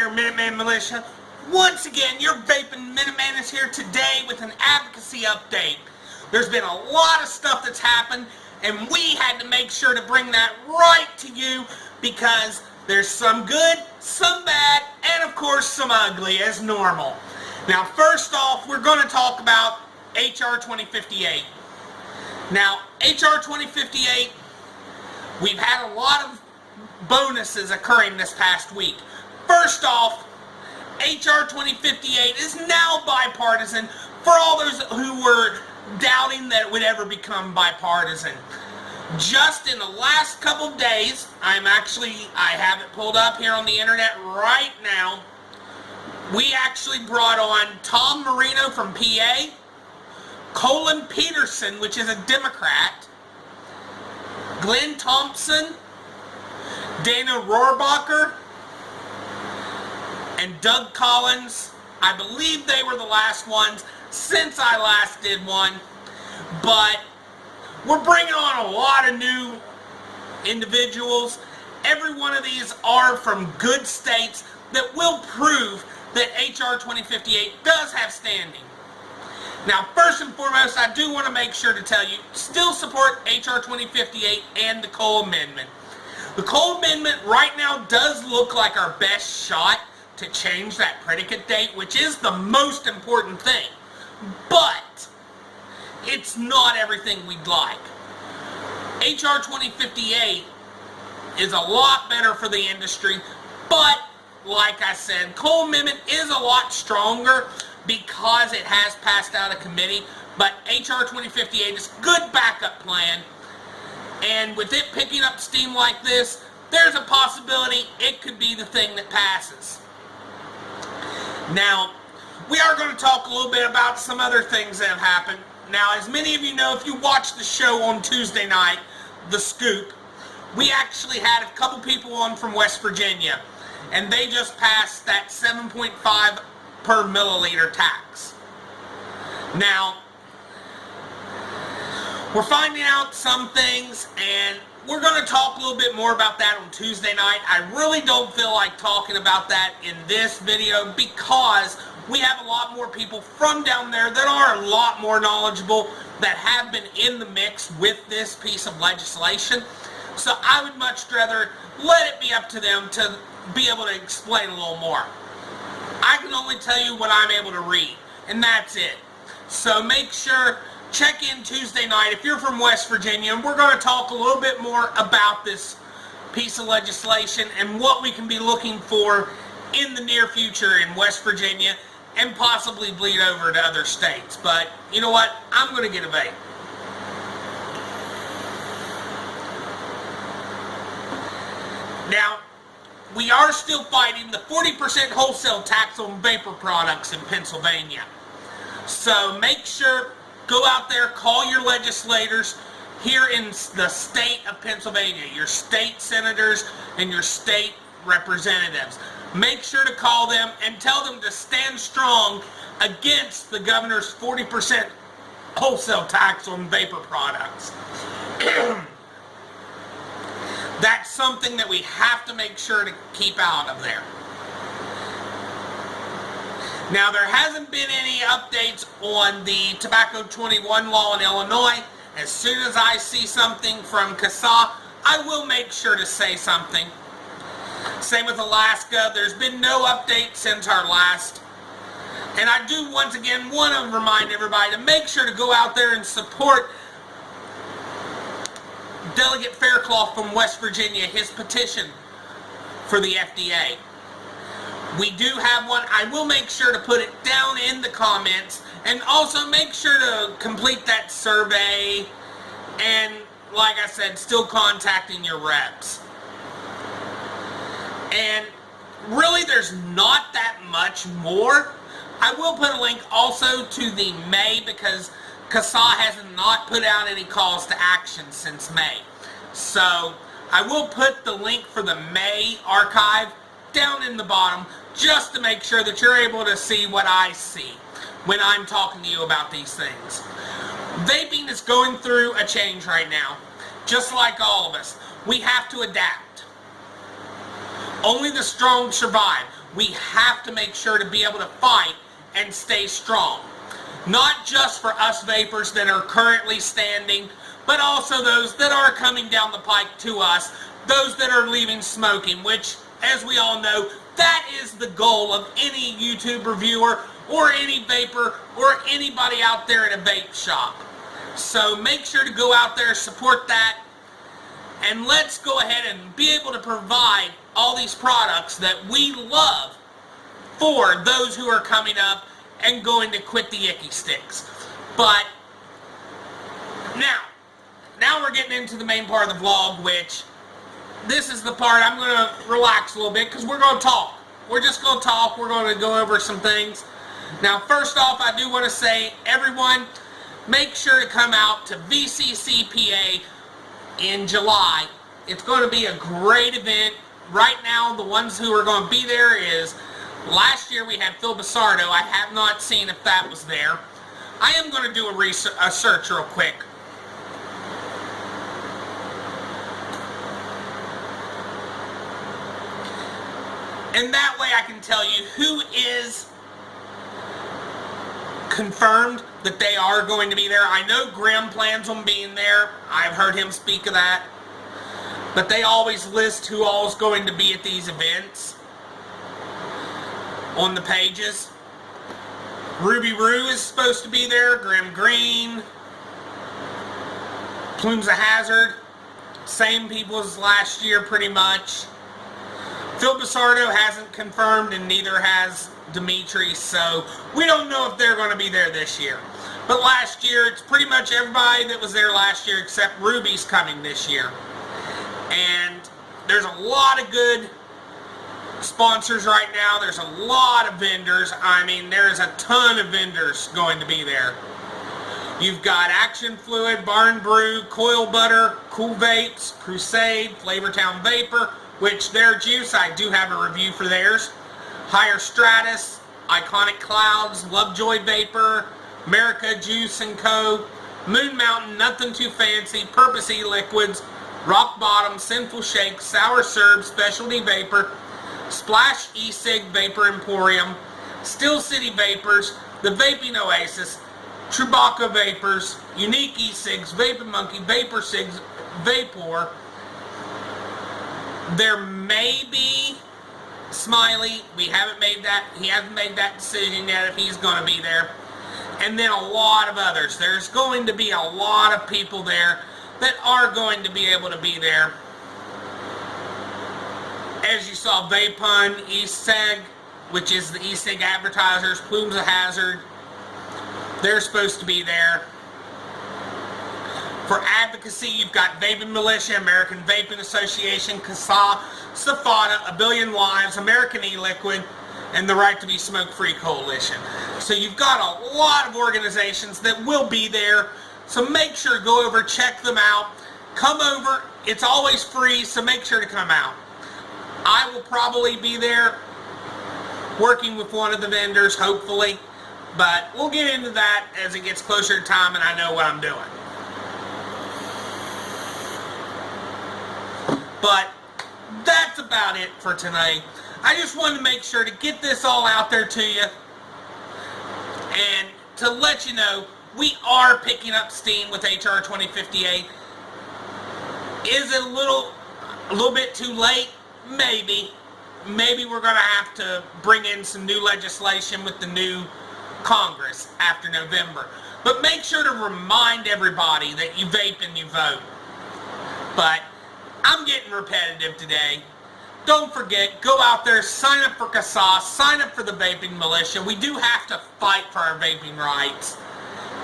there, Minuteman Militia. Once again, your vaping Minuteman is here today with an advocacy update. There's been a lot of stuff that's happened, and we had to make sure to bring that right to you because there's some good, some bad, and of course some ugly as normal. Now, first off, we're going to talk about HR2058. Now, HR2058, we've had a lot of bonuses occurring this past week. First off, HR2058 is now bipartisan for all those who were doubting that it would ever become bipartisan. Just in the last couple of days, I have it pulled up here on the internet right now, we actually brought on Tom Marino from PA, Colin Peterson, which is a Democrat, Glenn Thompson, Dana Rohrabacher, and Doug Collins. I believe they were the last ones since I last did one, but we're bringing on a lot of new individuals. Every one of these are from good states that will prove that HR 2058 does have standing. Now, first and foremost, I do want to make sure to tell you, still support HR 2058 and the Cole Amendment. The Cole Amendment right now does look like our best shot to change that predicate date, which is the most important thing. But it's not everything we'd like. HR 2058 is a lot better for the industry, but like I said, Cole Amendment is a lot stronger because it has passed out of committee, but HR 2058 is a good backup plan, and with it picking up steam like this, there's a possibility it could be the thing that passes. Now, we are going to talk a little bit about some other things that have happened. Now, as many of you know, if you watched the show on Tuesday night, The Scoop, we actually had a couple people on from West Virginia, and they just passed that 7.5 per milliliter tax. Now, we're finding out some things, and we're going to talk a little bit more about that on Tuesday night. I really don't feel like talking about that in this video because we have a lot more people from down there that are a lot more knowledgeable that have been in the mix with this piece of legislation. So I would much rather let it be up to them to be able to explain a little more. I can only tell you what I'm able to read, and that's it. So make sure, check in Tuesday night if you're from West Virginia, and we're going to talk a little bit more about this piece of legislation and what we can be looking for in the near future in West Virginia and possibly bleed over to other states. But you know what? I'm going to get a vape. Now, we are still fighting the 40% wholesale tax on vapor products in Pennsylvania. So make sure, go out there, call your legislators here in the state of Pennsylvania, your state senators and your state representatives. Make sure to call them and tell them to stand strong against the governor's 40% wholesale tax on vapor products. That's something that we have to make sure to keep out of there. Now, there hasn't been any updates on the Tobacco 21 law in Illinois. As soon as I see something from CASA, I will make sure to say something. Same with Alaska. There's been no update since our last. And I do once again want to remind everybody to make sure to go out there and support Delegate Faircloth from West Virginia, his petition for the FDA. We do have one. I will make sure to put it down in the comments, and also make sure to complete that survey, and like I said, still contacting your reps. And really there's not that much more. I will put a link also to the May, because CASA has not put out any calls to action since May. So I will put the link for the May archive down in the bottom just to make sure that you're able to see what I see when I'm talking to you about these things. Vaping is going through a change right now, just like all of us. We have to adapt. Only the strong survive. we have to make sure to be able to fight and stay strong. Not just for us vapors that are currently standing, but also those that are coming down the pike to us, those that are leaving smoking, which, as we all know, that is the goal of any YouTube reviewer or any vapor or anybody out there in a vape shop. So make sure to go out there, support that, and let's go ahead and be able to provide all these products that we love for those who are coming up and going to quit the icky sticks. But now we're getting into the main part of the vlog, which this is the part I'm going to relax a little bit because we're going to talk. We're just going to talk. We're going to go over some things. Now, first off, I do want to say, everyone, make sure to come out to VCCPA in July. It's going to be a great event. Right now, the ones who are going to be there is, last year we had Phil Basardo. I have not seen if that was there. I am going to do a search real quick. And that way I can tell you who is confirmed that they are going to be there. I know Grim plans on being there. I've heard him speak of that. But they always list who all is going to be at these events on the pages. Ruby Roo is supposed to be there. Grim Green. Plumes of Hazard. Same people as last year pretty much. Phil Basardo hasn't confirmed, and neither has Dimitri, so we don't know if they're going to be there this year. But last year, it's pretty much everybody that was there last year except Ruby's coming this year. And there's a lot of good sponsors right now. There's a lot of vendors. I mean, there's a ton of vendors going to be there. You've got Action Fluid, Barn Brew, Coil Butter, Cool Vapes, Crusade, Flavortown Vapor, which their juice, I do have a review for theirs. Higher Stratus, Iconic Clouds, Lovejoy Vapor, America Juice & Co., Moon Mountain, Nothing Too Fancy, Purpose E-Liquids, Rock Bottom, Sinful Shake, Sour Serb, Specialty Vapor, Splash E-Cig Vapor Emporium, Steel City Vapors, The Vaping Oasis, Chewbacca Vapors, Unique E-Cigs, Vapor Monkey, Vapor Cigs, Vapor. There may be Smiley. We haven't made that. He hasn't made that decision yet if he's going to be there. And then a lot of others. There's going to be a lot of people there that are going to be able to be there. As you saw, Vapun, E-Cig, which is the E-Cig advertisers, Plumes of Hazard. They're supposed to be there. For advocacy, you've got Vaping Militia, American Vaping Association, CASA, Safada, A Billion Lives, American E-Liquid, and the Right to Be Smoke-Free Coalition. So you've got a lot of organizations that will be there. So make sure to go over, check them out. Come over. It's always free, so make sure to come out. I will probably be there working with one of the vendors, hopefully. But we'll get into that as it gets closer to time and I know what I'm doing. But that's about it for tonight. I just wanted to make sure to get this all out there to you and to let you know we are picking up steam with HR2058. Is it a little bit too late? Maybe. Maybe we're going to have to bring in some new legislation with the new Congress after November. But make sure to remind everybody that you vape and you vote. But I'm getting repetitive today. Don't forget, go out there, sign up for CASA, sign up for the Vaping Militia. We do have to fight for our vaping rights.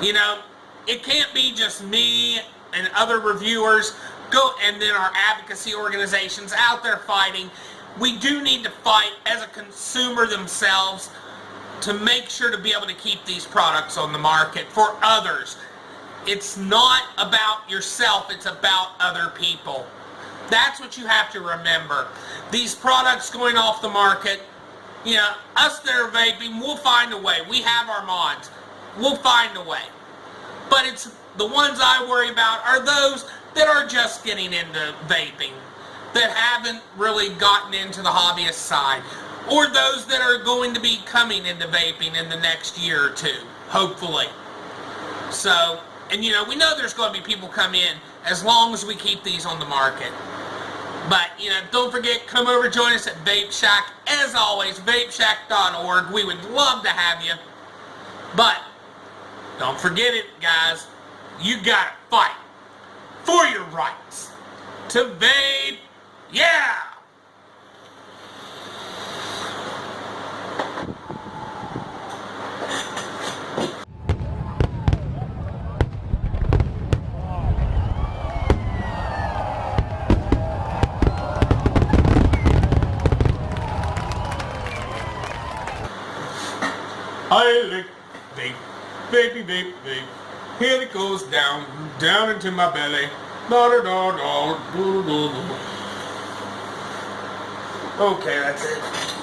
You know, it can't be just me and other reviewers, and then our advocacy organizations out there fighting. We do need to fight as a consumer themselves to make sure to be able to keep these products on the market for others. It's not about yourself, it's about other people. That's what you have to remember. These products going off the market, you know, us that are vaping, we'll find a way. We have our mods. We'll find a way. But it's the ones I worry about are those that are just getting into vaping, that haven't really gotten into the hobbyist side. or those that are going to be coming into vaping in the next year or two, hopefully. So, and you know, we know there's going to be people come in as long as we keep these on the market. But, you know, don't forget, come over, join us at Vape Shack. As always, vapeshack.org. We would love to have you. But, don't forget it, guys. You gotta fight for your rights to vape. Yeah! I lick, vape, vapey, vape, vape. Here it goes down, down into my belly. Da da da da da da da. Okay, that's it.